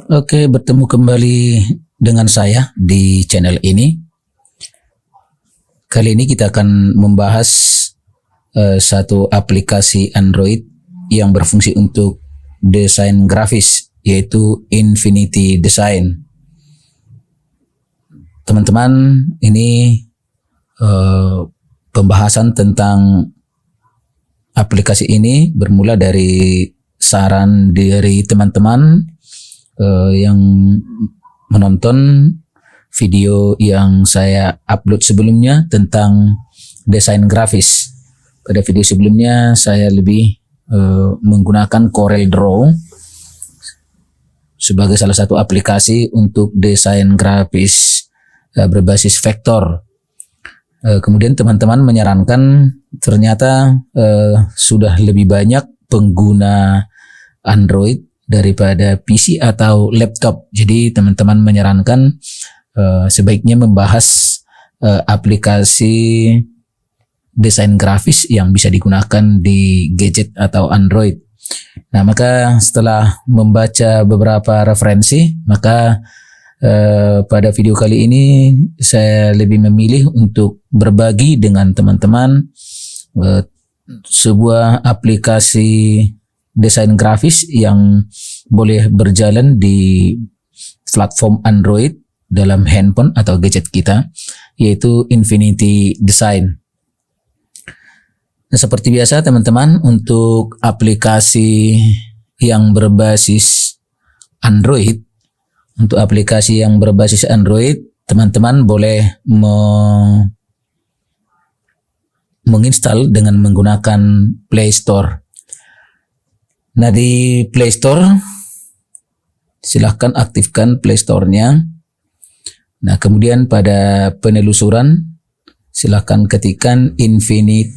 Oke, bertemu kembali dengan saya di channel ini. Kali ini kita akan membahas satu aplikasi Android yang berfungsi untuk desain grafis, yaitu Infinity Design. Teman-teman, ini pembahasan tentang aplikasi ini bermula dari saran dari teman-teman yang menonton video yang saya upload sebelumnya tentang desain grafis. Pada video sebelumnya saya lebih menggunakan Corel Draw sebagai salah satu aplikasi untuk desain grafis berbasis vektor. Kemudian teman-teman menyarankan ternyata sudah lebih banyak pengguna Android daripada PC atau laptop. Jadi teman-teman menyarankan sebaiknya membahas aplikasi desain grafis yang bisa digunakan di gadget atau Android. Nah, maka setelah membaca beberapa referensi, maka pada video kali ini saya lebih memilih untuk berbagi dengan teman-teman sebuah aplikasi desain grafis yang boleh berjalan di platform Android dalam handphone atau gadget kita, yaitu Infinity Design. Nah, seperti biasa teman-teman, untuk aplikasi yang berbasis Android, teman-teman boleh menginstal dengan menggunakan Play Store. Nah, di Play Store silahkan aktifkan Play Store-nya. Nah, kemudian pada penelusuran silahkan ketikkan Infinity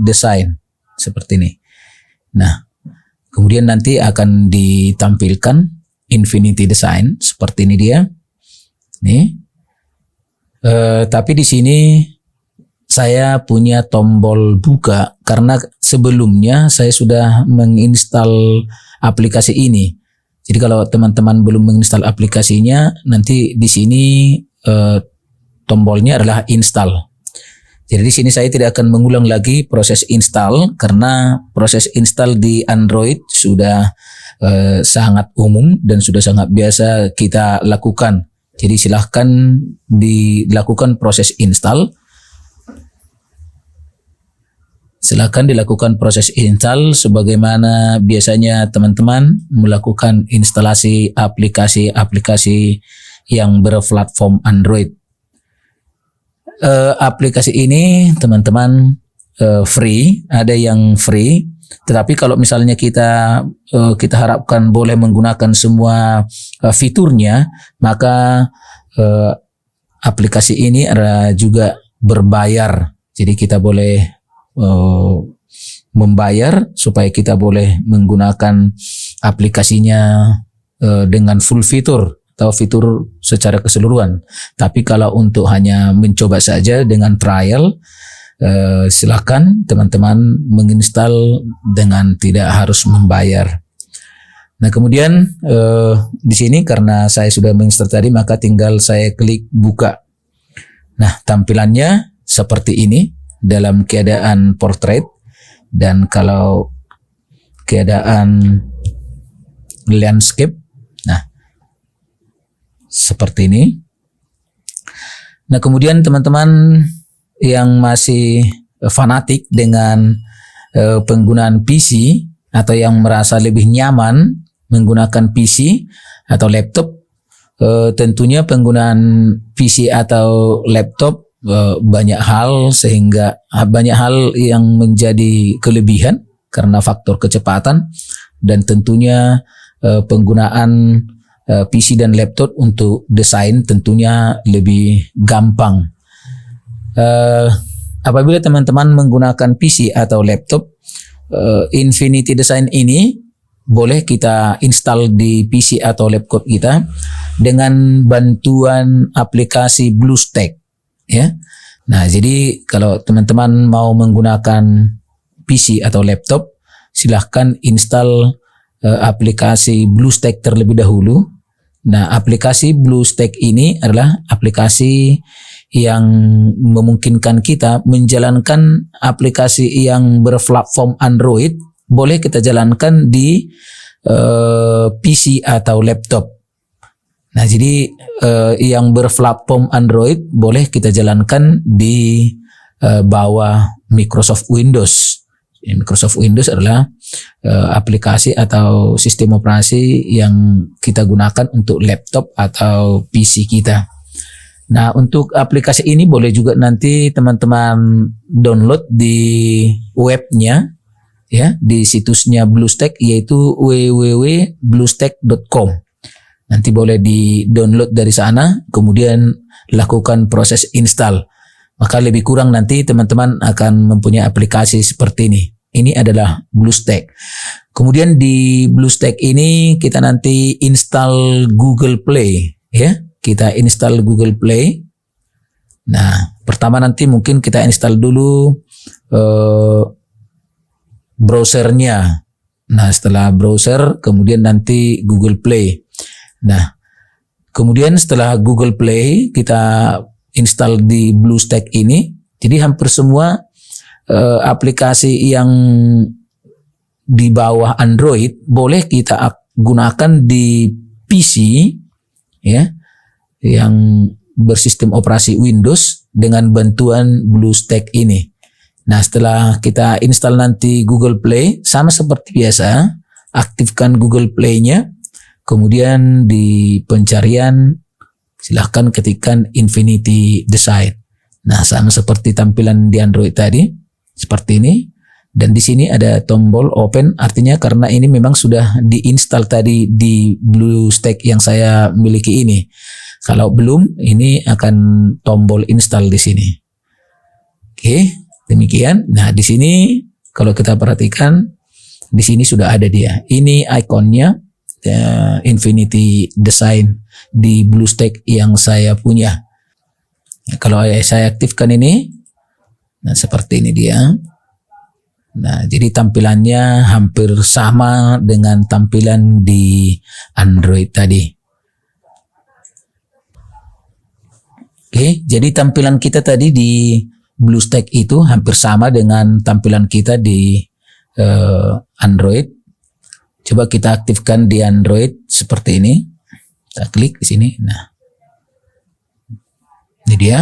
Design seperti ini. Nah, kemudian nanti akan ditampilkan Infinity Design seperti ini dia. Nih. Tapi di sini saya punya tombol buka karena sebelumnya saya sudah menginstal aplikasi ini. Jadi kalau teman-teman belum menginstal aplikasinya, nanti di sini tombolnya adalah install. Jadi di sini saya tidak akan mengulang lagi proses install karena proses install di Android sudah sangat umum dan sudah sangat biasa kita lakukan. Jadi silahkan dilakukan proses install. Silakan dilakukan proses install sebagaimana biasanya teman-teman melakukan instalasi aplikasi-aplikasi yang berplatform Android. Aplikasi ini teman-teman free, ada yang free. Tetapi kalau misalnya kita harapkan boleh menggunakan semua fiturnya, maka aplikasi ini ada juga berbayar. Jadi kita boleh membayar supaya kita boleh menggunakan aplikasinya dengan full fitur atau fitur secara keseluruhan. Tapi kalau untuk hanya mencoba saja dengan trial, silakan teman-teman menginstal dengan tidak harus membayar. Nah, kemudian di sini karena saya sudah menginstal tadi, maka tinggal saya klik buka. Nah, tampilannya seperti ini dalam keadaan portrait, dan kalau keadaan landscape, nah seperti ini. Nah, kemudian teman-teman yang masih fanatik dengan penggunaan PC atau yang merasa lebih nyaman menggunakan PC atau laptop, tentunya penggunaan PC atau laptop banyak hal yang menjadi kelebihan karena faktor kecepatan, dan tentunya penggunaan PC dan laptop untuk desain tentunya lebih gampang. Apabila teman-teman menggunakan PC atau laptop, Infinity Design ini boleh kita install di PC atau laptop kita dengan bantuan aplikasi BlueStack. Ya, nah jadi kalau teman-teman mau menggunakan PC atau laptop, silahkan install aplikasi BlueStack terlebih dahulu. Nah, aplikasi BlueStack ini adalah aplikasi yang memungkinkan kita menjalankan aplikasi yang berplatform Android, boleh kita jalankan di PC atau laptop. Nah, jadi yang berplatform Android boleh kita jalankan di bawah Microsoft Windows. Microsoft Windows adalah aplikasi atau sistem operasi yang kita gunakan untuk laptop atau PC kita. Nah, untuk aplikasi ini boleh juga nanti teman-teman download di webnya, ya, di situsnya BlueStack, yaitu www.bluestack.com. Nanti boleh di-download dari sana, kemudian lakukan proses install. Maka lebih kurang nanti teman-teman akan mempunyai aplikasi seperti ini. Ini adalah BlueStack. Kemudian di BlueStack ini kita nanti install Google Play, ya. Kita install Google Play. Nah, pertama nanti mungkin kita install dulu browsernya. Nah, setelah browser, kemudian nanti Google Play. Nah, kemudian setelah Google Play, kita install di BlueStack ini. Jadi hampir semua aplikasi yang di bawah Android boleh kita gunakan di PC, ya, yang bersistem operasi Windows dengan bantuan BlueStack ini. Nah, setelah kita install nanti Google Play, sama seperti biasa, aktifkan Google Play-nya, kemudian di pencarian silahkan ketikkan Infinity Design. Nah, sama seperti tampilan di Android tadi, seperti ini. Dan di sini ada tombol open, artinya karena ini memang sudah diinstal tadi di BlueStack yang saya miliki ini. Kalau belum, ini akan tombol install di sini. Oke, demikian. Nah, di sini kalau kita perhatikan, di sini sudah ada dia. Ini ikonnya Infinity Design di BlueStack yang saya punya. Kalau saya aktifkan ini, nah seperti ini dia. Nah, jadi tampilannya hampir sama dengan tampilan di Android tadi. Oke, jadi tampilan kita tadi di BlueStack itu hampir sama dengan tampilan kita di Android. Coba kita aktifkan di Android seperti ini. Kita klik di sini. Nah, ini dia.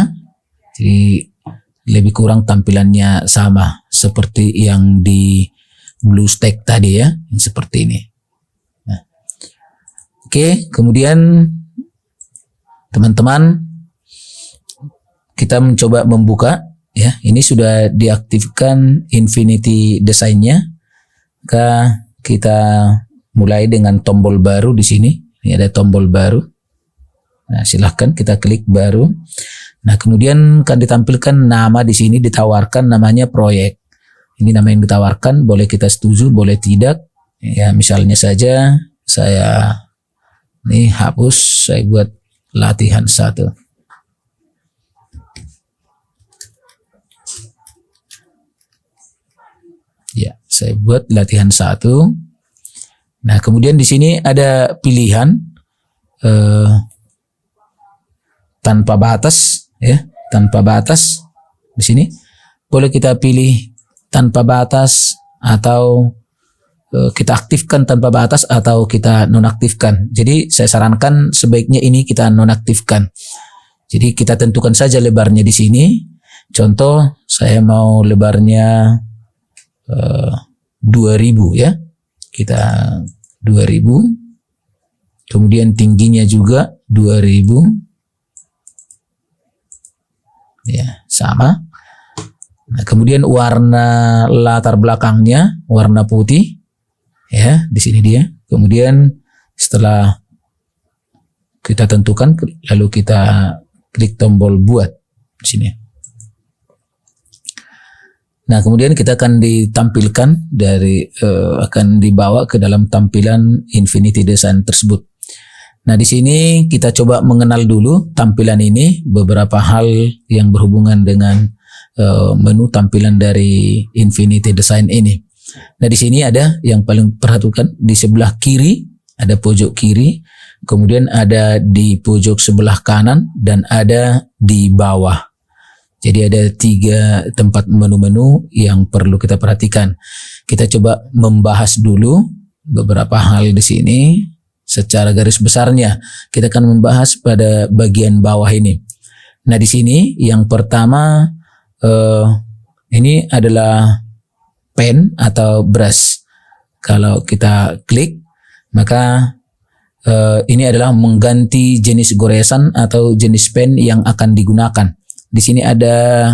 Jadi lebih kurang tampilannya sama seperti yang di BlueStack tadi, ya, yang seperti ini. Nah, oke, kemudian teman-teman, kita mencoba membuka, ya. Ini sudah diaktifkan Infinity Design-nya. Maka kita mulai dengan tombol baru di sini. Ini ada tombol baru. Nah, silahkan kita klik baru. Nah, kemudian akan ditampilkan nama di sini, ditawarkan namanya proyek. Ini nama yang ditawarkan, boleh kita setuju, boleh tidak. Ya, misalnya saja saya ini hapus, saya buat latihan 1. Ya, saya buat latihan 1. Nah, kemudian di sini ada pilihan tanpa batas, ya, tanpa batas. Di sini boleh kita pilih tanpa batas, atau kita aktifkan tanpa batas, atau kita nonaktifkan. Jadi saya sarankan sebaiknya ini kita nonaktifkan. Jadi kita tentukan saja lebarnya di sini. Contoh, saya mau lebarnya 2000, ya. Kita 2000. Kemudian tingginya juga 2000. Ya, sama. Nah, kemudian warna latar belakangnya warna putih, ya, di sini dia. Kemudian setelah kita tentukan, lalu kita klik tombol buat di sini. Nah, kemudian kita akan ditampilkan akan dibawa ke dalam tampilan Infinity Design tersebut. Nah, di sini kita coba mengenal dulu tampilan ini, beberapa hal yang berhubungan dengan menu tampilan dari Infinity Design ini. Nah, di sini ada yang paling perhatikan di sebelah kiri, ada pojok kiri, kemudian ada di pojok sebelah kanan, dan ada di bawah. Jadi ada 3 tempat menu-menu yang perlu kita perhatikan. Kita coba membahas dulu beberapa hal di sini secara garis besarnya. Kita akan membahas pada bagian bawah ini. Nah, di sini yang pertama ini adalah pen atau brush. Kalau kita klik, maka ini adalah mengganti jenis goresan atau jenis pen yang akan digunakan. Di sini ada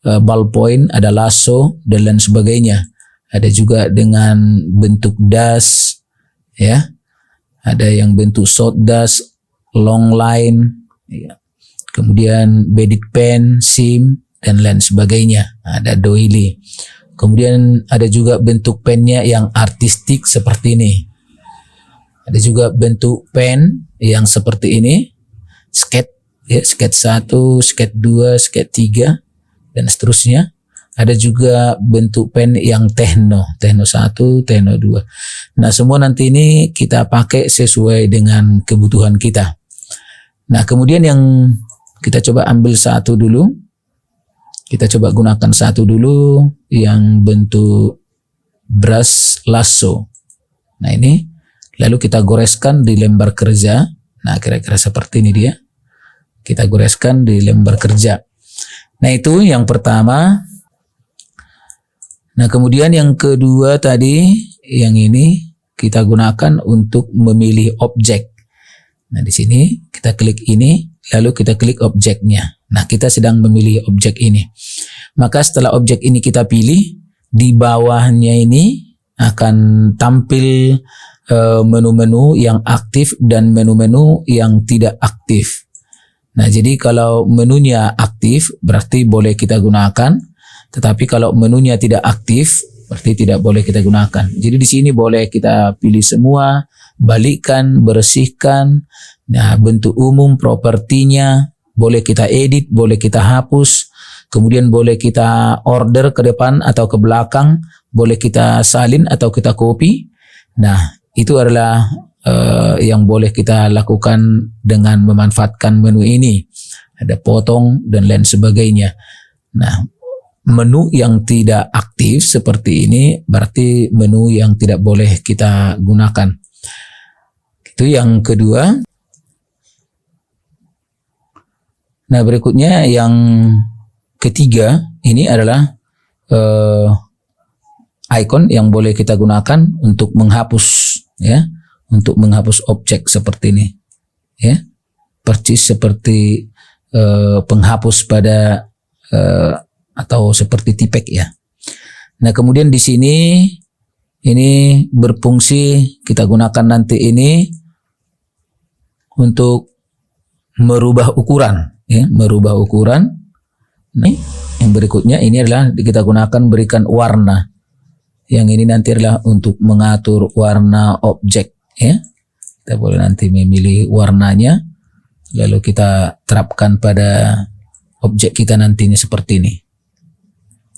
ballpoint, ada lasso, dan lain sebagainya. Ada juga dengan bentuk dash, ya. Ada yang bentuk short dash, long line, ya. Kemudian beaded pen, seam, dan lain sebagainya. Ada doily. Kemudian ada juga bentuk pennya yang artistik seperti ini. Ada juga bentuk pen yang seperti ini, sketch, ya, sketch 1, sketch 2, sketch 3, dan seterusnya. Ada juga bentuk pen yang Techno 1, Techno 2. Nah, semua nanti ini kita pakai sesuai dengan kebutuhan kita. Nah, kemudian yang kita coba ambil satu dulu. Kita coba gunakan satu dulu yang bentuk brush lasso. Nah, ini lalu kita goreskan di lembar kerja. Nah, kira-kira seperti ini dia. Kita goreskan di lembar kerja. Nah, itu yang pertama. Nah, kemudian yang kedua tadi, yang ini kita gunakan untuk memilih objek. Nah, di sini kita klik ini, lalu kita klik objeknya. Nah, kita sedang memilih objek ini. Maka setelah objek ini kita pilih, di bawahnya ini akan tampil menu-menu yang aktif dan menu-menu yang tidak aktif. Nah, jadi kalau menunya aktif berarti boleh kita gunakan, tetapi kalau menunya tidak aktif berarti tidak boleh kita gunakan. Jadi di sini boleh kita pilih semua, balikkan, bersihkan. Nah, bentuk umum, propertinya boleh kita edit, boleh kita hapus, kemudian boleh kita order ke depan atau ke belakang, boleh kita salin atau kita copy. Nah, itu adalah yang boleh kita lakukan dengan memanfaatkan menu ini. Ada potong dan lain sebagainya. Nah, menu yang tidak aktif seperti ini berarti menu yang tidak boleh kita gunakan. Itu yang kedua. Nah, berikutnya yang ketiga ini adalah icon yang boleh kita gunakan untuk menghapus, ya, untuk menghapus objek seperti ini, ya, persis seperti penghapus pada atau seperti tipek, ya. Nah, kemudian di sini ini berfungsi kita gunakan nanti ini untuk merubah ukuran, ya, merubah ukuran. Nah, yang berikutnya ini adalah kita gunakan berikan warna. Yang ini nanti adalah untuk mengatur warna objek, ya. Kita boleh nanti memilih warnanya, lalu kita terapkan pada objek kita nantinya seperti ini.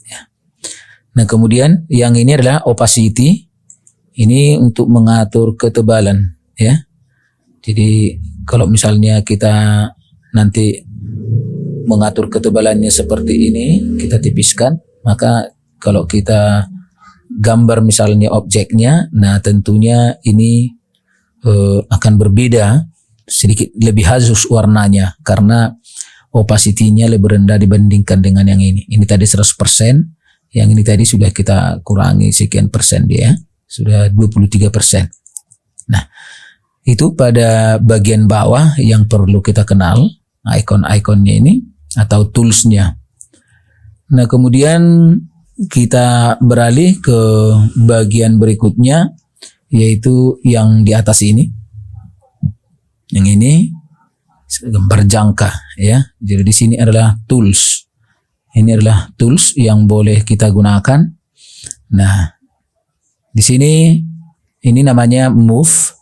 Ya. Nah, kemudian yang ini adalah opacity. Ini untuk mengatur ketebalan, ya. Jadi kalau misalnya kita nanti mengatur ketebalannya seperti ini, kita tipiskan, maka kalau kita gambar misalnya objeknya, nah tentunya ini akan berbeda, sedikit lebih hazus warnanya karena opacity-nya lebih rendah dibandingkan dengan yang ini. Ini tadi 100%, yang ini tadi sudah kita kurangi sekian persen dia, sudah 23%. Nah, itu pada bagian bawah yang perlu kita kenal, icon-iconnya ini atau tools-nya. Nah, kemudian kita beralih ke bagian berikutnya, yaitu yang di atas ini. Yang ini gambar jangka, ya. Jadi di sini adalah tools. Ini adalah tools yang boleh kita gunakan. Nah, di sini ini namanya move.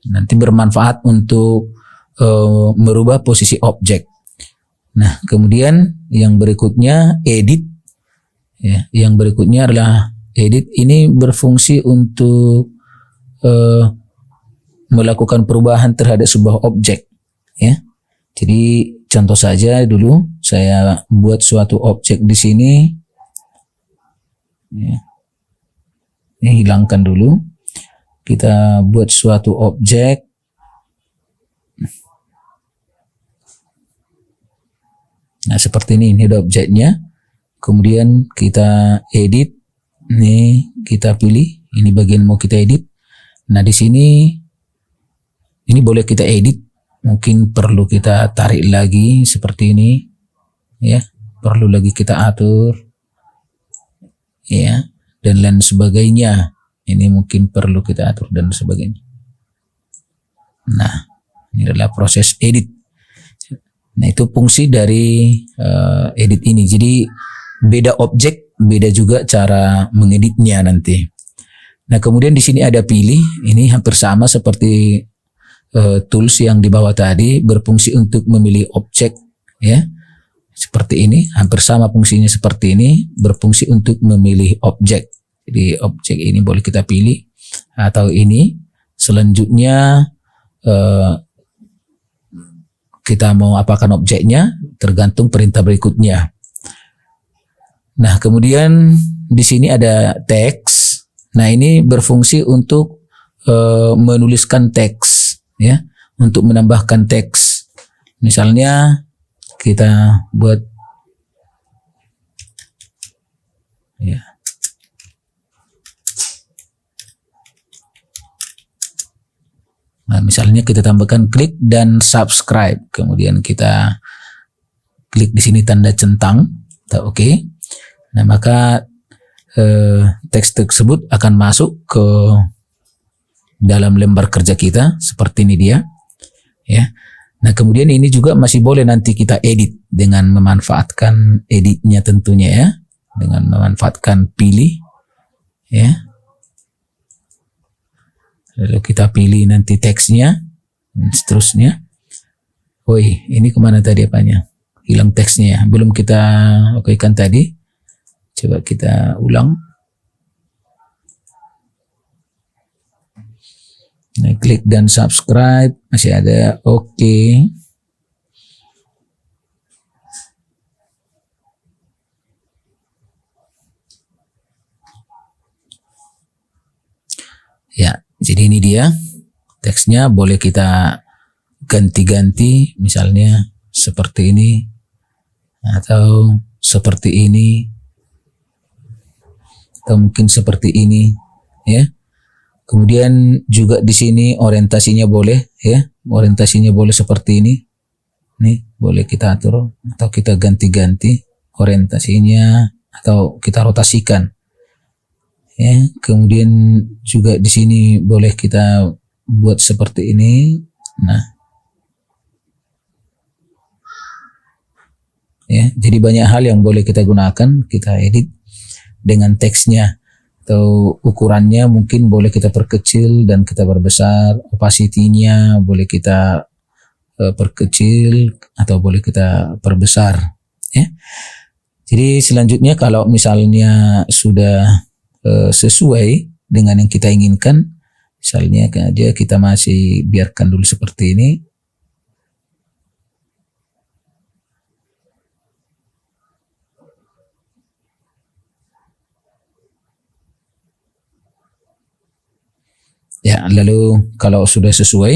Nanti bermanfaat untuk merubah posisi objek. Nah, kemudian yang berikutnya edit. Ya, yang berikutnya adalah edit ini berfungsi untuk melakukan perubahan terhadap sebuah objek, ya. Jadi contoh saja dulu saya buat suatu objek di sini, ya. Ini hilangkan dulu. Kita buat suatu objek. Nah seperti ini ada objeknya. Kemudian kita edit. Nih kita pilih. Ini bagian mau kita edit. Nah di sini ini boleh kita edit. Mungkin perlu kita tarik lagi seperti ini, ya. Perlu lagi kita atur, ya, dan lain sebagainya. Ini mungkin perlu kita atur dan sebagainya. Nah, ini adalah proses edit. Nah, itu fungsi dari edit ini. Jadi beda objek, beda juga cara mengeditnya nanti. Nah, kemudian di sini ada pilih. Ini hampir sama seperti tools yang di bawah tadi, berfungsi untuk memilih objek, ya. Seperti ini, hampir sama fungsinya seperti ini, berfungsi untuk memilih objek. Jadi objek ini boleh kita pilih atau ini. Selanjutnya kita mau apakan objeknya, tergantung perintah berikutnya. Nah, kemudian di sini ada teks. Nah, ini berfungsi untuk menuliskan teks, ya, untuk menambahkan teks. Misalnya kita buat, ya, nah misalnya kita tambahkan klik dan subscribe, kemudian kita klik di sini tanda centang, oke. Nah maka teks tersebut akan masuk ke dalam lembar kerja kita seperti ini dia, ya. Nah kemudian ini juga masih boleh nanti kita edit dengan memanfaatkan editnya tentunya, ya, dengan memanfaatkan pilih, ya. Lalu kita pilih nanti teksnya dan seterusnya. Woi, ini kemana tadi apanya? Hilang teksnya, ya. Belum kita okekan tadi. Coba kita ulang. Nah, klik dan subscribe masih ada, oke. Ya, jadi ini dia teksnya, boleh kita ganti-ganti, misalnya seperti ini atau seperti ini atau mungkin seperti ini, ya. Kemudian juga di sini orientasinya boleh, ya, orientasinya boleh seperti ini, nih boleh kita atur atau kita ganti-ganti orientasinya atau kita rotasikan, ya. Kemudian juga di sini boleh kita buat seperti ini, nah, ya. Jadi banyak hal yang boleh kita gunakan, kita edit dengan teksnya. Atau ukurannya mungkin boleh kita perkecil dan kita perbesar, opacity-nya boleh kita perkecil atau boleh kita perbesar, ya. Jadi selanjutnya kalau misalnya sudah sesuai dengan yang kita inginkan, misalnya aja kita masih biarkan dulu seperti ini. Ya, lalu kalau sudah sesuai,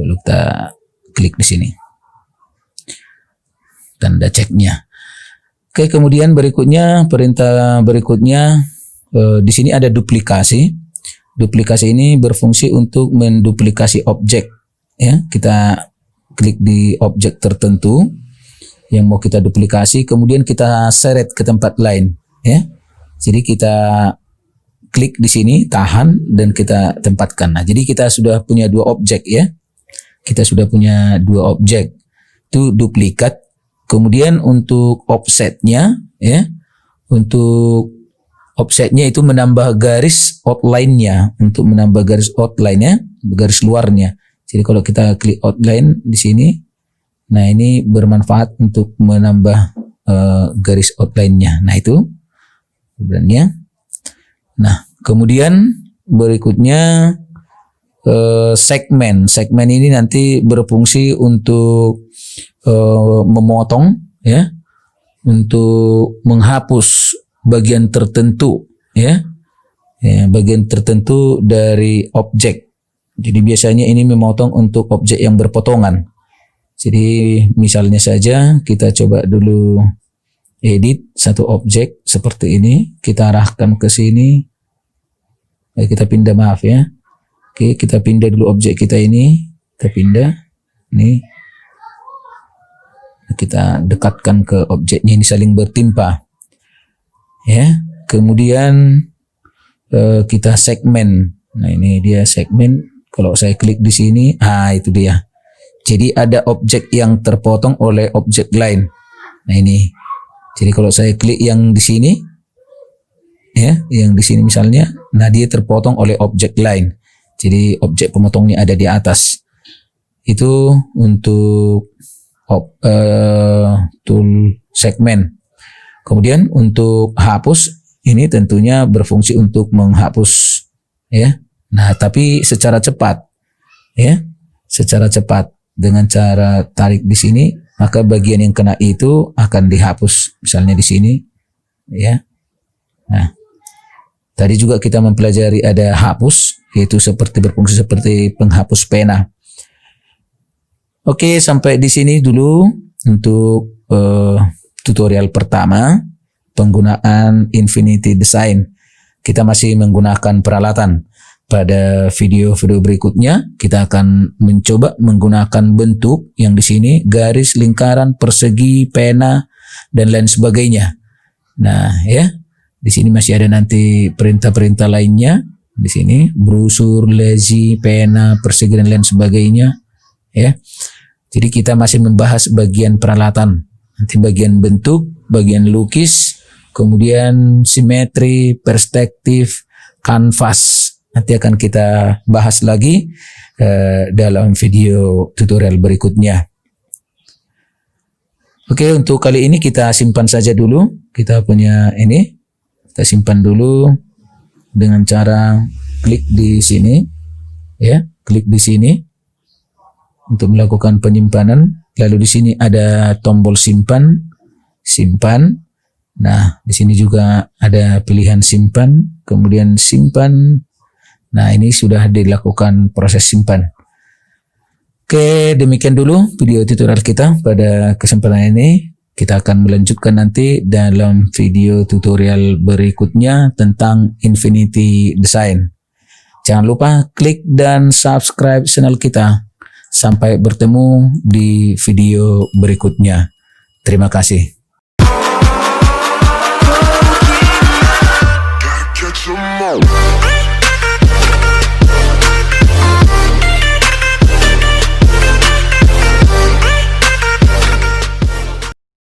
lalu kita klik di sini. Tanda ceknya. Oke, kemudian berikutnya, perintah berikutnya, di sini ada duplikasi. Duplikasi ini berfungsi untuk menduplikasi objek, ya. Kita klik di objek tertentu yang mau kita duplikasi, kemudian kita seret ke tempat lain, ya. Jadi kita klik di sini, tahan, dan kita tempatkan. Nah, jadi kita sudah punya dua objek, ya. Kita sudah punya dua objek. Itu duplikat. Kemudian untuk offsetnya, ya. Untuk offsetnya itu menambah garis outline-nya. Untuk menambah garis outline-nya, garis luarnya. Jadi kalau kita klik outline di sini, nah ini bermanfaat untuk menambah garis outline-nya. Nah itu sebenarnya. Nah, kemudian berikutnya segmen. Segmen ini nanti berfungsi untuk memotong, ya, untuk menghapus bagian tertentu, ya, bagian tertentu dari objek. Jadi biasanya ini memotong untuk objek yang berpotongan. Jadi misalnya saja kita coba dulu edit satu objek seperti ini, kita arahkan ke sini. Kita pindah, maaf ya. Oke, kita pindah dulu objek kita ini, kita pindah. Nih. Kita dekatkan ke objeknya, ini saling bertimpa. Ya, kemudian kita segmen. Nah, ini dia segmen. Kalau saya klik di sini, itu dia. Jadi ada objek yang terpotong oleh objek lain. Nah, ini. Jadi kalau saya klik yang di sini, ya, yang di sini misalnya, nah dia terpotong oleh objek lain. Jadi objek pemotongnya ada di atas. Itu untuk tool segmen. Kemudian untuk hapus, ini tentunya berfungsi untuk menghapus, ya. Nah, tapi secara cepat, ya, secara cepat dengan cara tarik di sini, maka bagian yang kena itu akan dihapus. Misalnya di sini, ya. Nah, tadi juga kita mempelajari ada hapus, yaitu berfungsi seperti penghapus pena. Oke, sampai di sini dulu untuk tutorial pertama, penggunaan Infinity Design. Kita masih menggunakan peralatan. Pada video-video berikutnya, kita akan mencoba menggunakan bentuk yang di sini, garis, lingkaran, persegi, pena, dan lain sebagainya. Nah, ya, di sini masih ada nanti perintah-perintah lainnya. Di sini, brosur, lazy, pena, persegi, dan lain sebagainya. Ya, jadi kita masih membahas bagian peralatan. Nanti bagian bentuk, bagian lukis, kemudian simetri, perspektif, kanvas. Nanti akan kita bahas lagi dalam video tutorial berikutnya. Oke, untuk kali ini kita simpan saja dulu. Kita punya ini, kita simpan dulu dengan cara klik di sini, ya, klik di sini untuk melakukan penyimpanan. Lalu di sini ada tombol simpan, simpan. Nah, di sini juga ada pilihan simpan, kemudian simpan. Nah, ini sudah dilakukan proses simpan. Oke, demikian dulu video tutorial kita pada kesempatan ini. Kita akan melanjutkan nanti dalam video tutorial berikutnya tentang Infinity Design. Jangan lupa klik dan subscribe channel kita. Sampai bertemu di video berikutnya. Terima kasih.